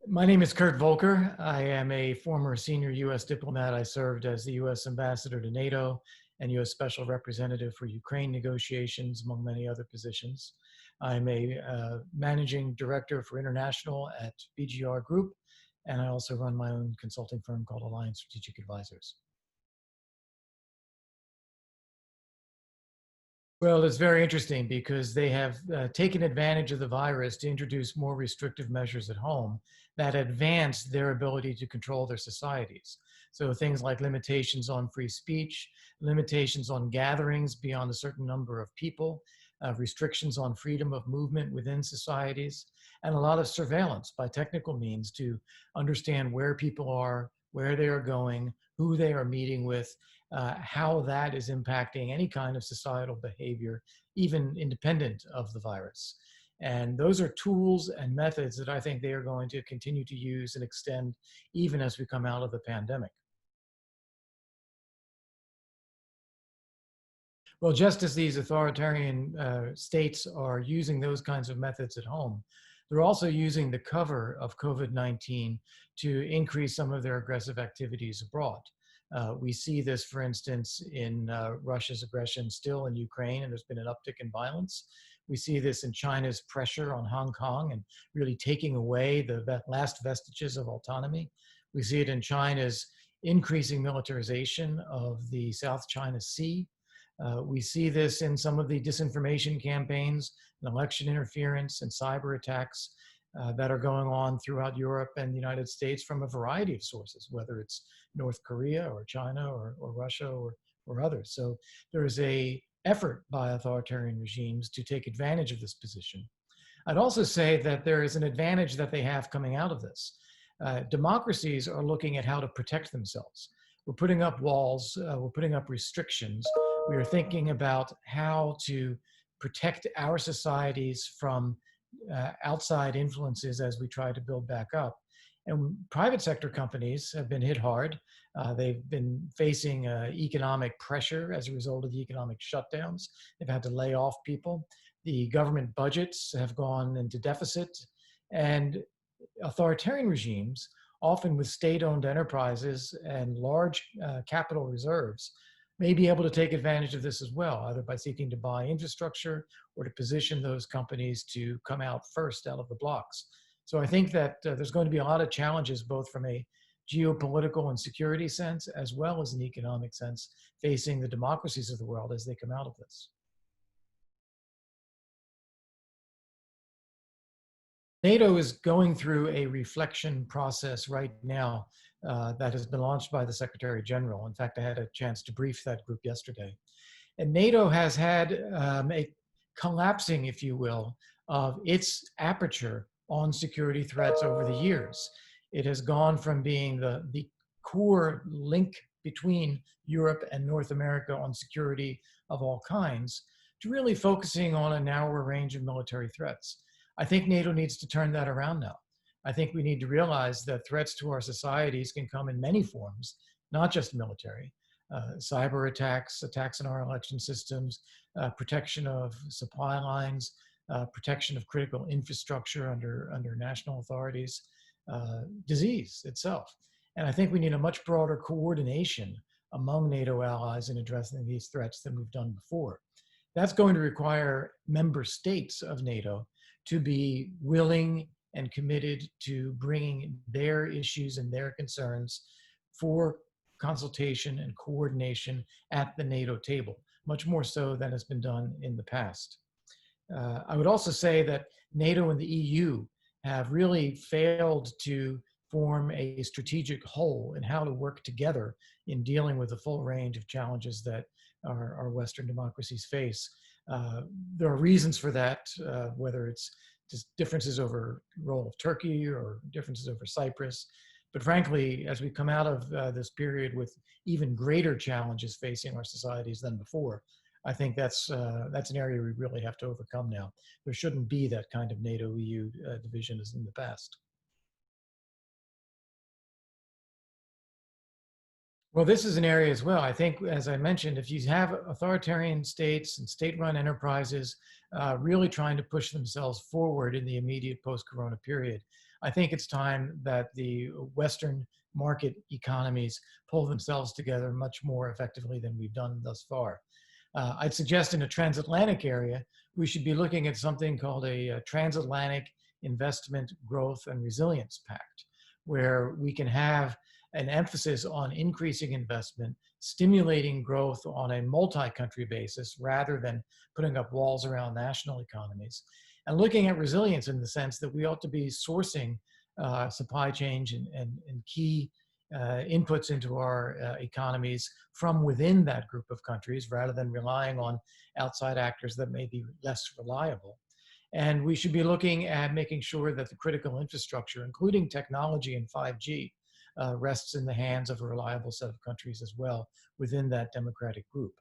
My name is Kurt Volker. I am a former senior U.S. diplomat. I served as the U.S. ambassador to NATO and U.S. special representative for Ukraine negotiations, among many other positions. I'm a managing director for international at BGR Group, and I also run my own consulting firm called Alliance Strategic Advisors. Well, it's very interesting because they have taken advantage of the virus to introduce more restrictive measures at home that advance their ability to control their societies. So things like limitations on free speech, limitations on gatherings beyond a certain number of people, restrictions on freedom of movement within societies, and a lot of surveillance by technical means to understand where people are, where they are going, who they are meeting with, how that is impacting any kind of societal behavior, even independent of the virus. And those are tools and methods that I think they are going to continue to use and extend even as we come out of the pandemic. Well, just as these authoritarian states are using those kinds of methods at home, they're also using the cover of COVID-19 to increase some of their aggressive activities abroad. We see this, for instance, in Russia's aggression still in Ukraine, and there's been an uptick in violence. We see this in China's pressure on Hong Kong and really taking away the last vestiges of autonomy. We see it in China's increasing militarization of the South China Sea. We see this in some of the disinformation campaigns and election interference and cyber attacks that are going on throughout Europe and the United States from a variety of sources, whether it's North Korea or China or Russia or others. So there is a effort by authoritarian regimes to take advantage of this position. I'd also say that there is an advantage that they have coming out of this. Democracies are looking at how to protect themselves. We're putting up walls, we're putting up restrictions. We are thinking about how to protect our societies from outside influences as we try to build back up. And private sector companies have been hit hard. They've been facing economic pressure as a result of the economic shutdowns. They've had to lay off people. The government budgets have gone into deficit. And authoritarian regimes, often with state-owned enterprises and large capital reserves, may be able to take advantage of this as well, either by seeking to buy infrastructure or to position those companies to come out first out of the blocks. So I think that there's going to be a lot of challenges, both from a geopolitical and security sense, as well as an economic sense, facing the democracies of the world as they come out of this. NATO is going through a reflection process right now that has been launched by the Secretary General. In fact, I had a chance to brief that group yesterday. And NATO has had a collapsing, if you will, of its aperture on security threats over the years. It has gone from being the core link between Europe and North America on security of all kinds to really focusing on a narrower range of military threats. I think NATO needs to turn that around now. I think we need to realize that threats to our societies can come in many forms, not just military. Cyber attacks, attacks on our election systems, protection of supply lines, protection of critical infrastructure under national authorities, disease itself. And I think we need a much broader coordination among NATO allies in addressing these threats than we've done before. That's going to require member states of NATO to be willing and committed to bringing their issues and their concerns for consultation and coordination at the NATO table, much more so than has been done in the past. I would also say that NATO and the EU have really failed to form a strategic whole in how to work together in dealing with the full range of challenges that our Western democracies face. There are reasons for that, whether it's just differences over the role of Turkey or differences over Cyprus. But frankly, as we come out of this period with even greater challenges facing our societies than before, I think that's an area we really have to overcome now. There shouldn't be that kind of NATO-EU division as in the past. Well, this is an area as well. I think, as I mentioned, if you have authoritarian states and state-run enterprises really trying to push themselves forward in the immediate post-corona period, I think it's time that the Western market economies pull themselves together much more effectively than we've done thus far. I'd suggest in a transatlantic area, we should be looking at something called a transatlantic investment growth and resilience pact, where we can have an emphasis on increasing investment, stimulating growth on a multi-country basis rather than putting up walls around national economies, and looking at resilience in the sense that we ought to be sourcing supply chain and key inputs into our economies from within that group of countries rather than relying on outside actors that may be less reliable. And we should be looking at making sure that the critical infrastructure, including technology and 5G, rests in the hands of a reliable set of countries as well within that democratic group.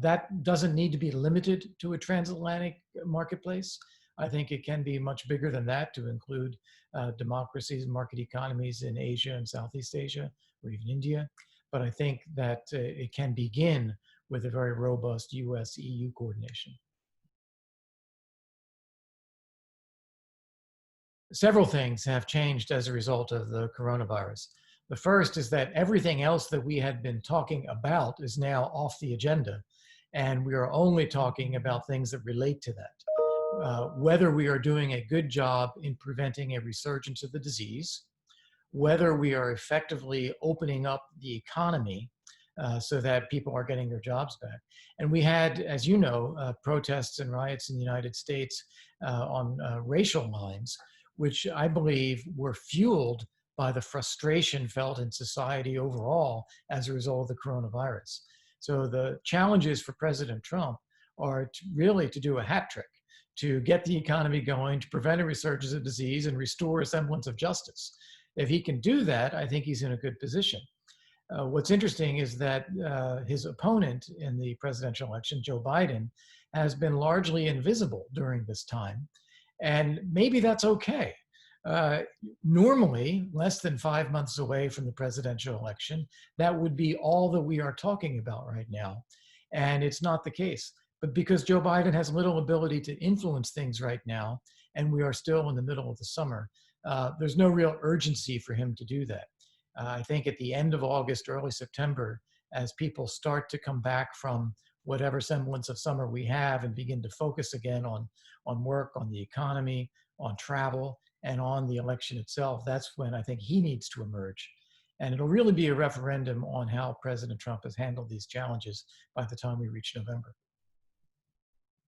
That doesn't need to be limited to a transatlantic marketplace. I think it can be much bigger than that to include democracies and market economies in Asia and Southeast Asia, or even India. But I think that it can begin with a very robust US-EU coordination. Several things have changed as a result of the coronavirus. The first is that everything else that we had been talking about is now off the agenda, and we are only talking about things that relate to that. Whether we are doing a good job in preventing a resurgence of the disease, whether we are effectively opening up the economy so that people are getting their jobs back. And we had, as you know, protests and riots in the United States on racial lines, which I believe were fueled by the frustration felt in society overall as a result of the coronavirus. So the challenges for President Trump are really to do a hat trick, to get the economy going, to prevent a resurgence of disease and restore a semblance of justice. If he can do that, I think he's in a good position. What's interesting is that his opponent in the presidential election, Joe Biden, has been largely invisible during this time. And maybe that's okay. Normally, less than 5 months away from the presidential election, that would be all that we are talking about right now. And it's not the case. But because Joe Biden has little ability to influence things right now, and we are still in the middle of the summer, there's no real urgency for him to do that. I think at the end of August, early September, as people start to come back from whatever semblance of summer we have and begin to focus again on work, on the economy, on travel, and on the election itself, that's when I think he needs to emerge. And it'll really be a referendum on how President Trump has handled these challenges by the time we reach November.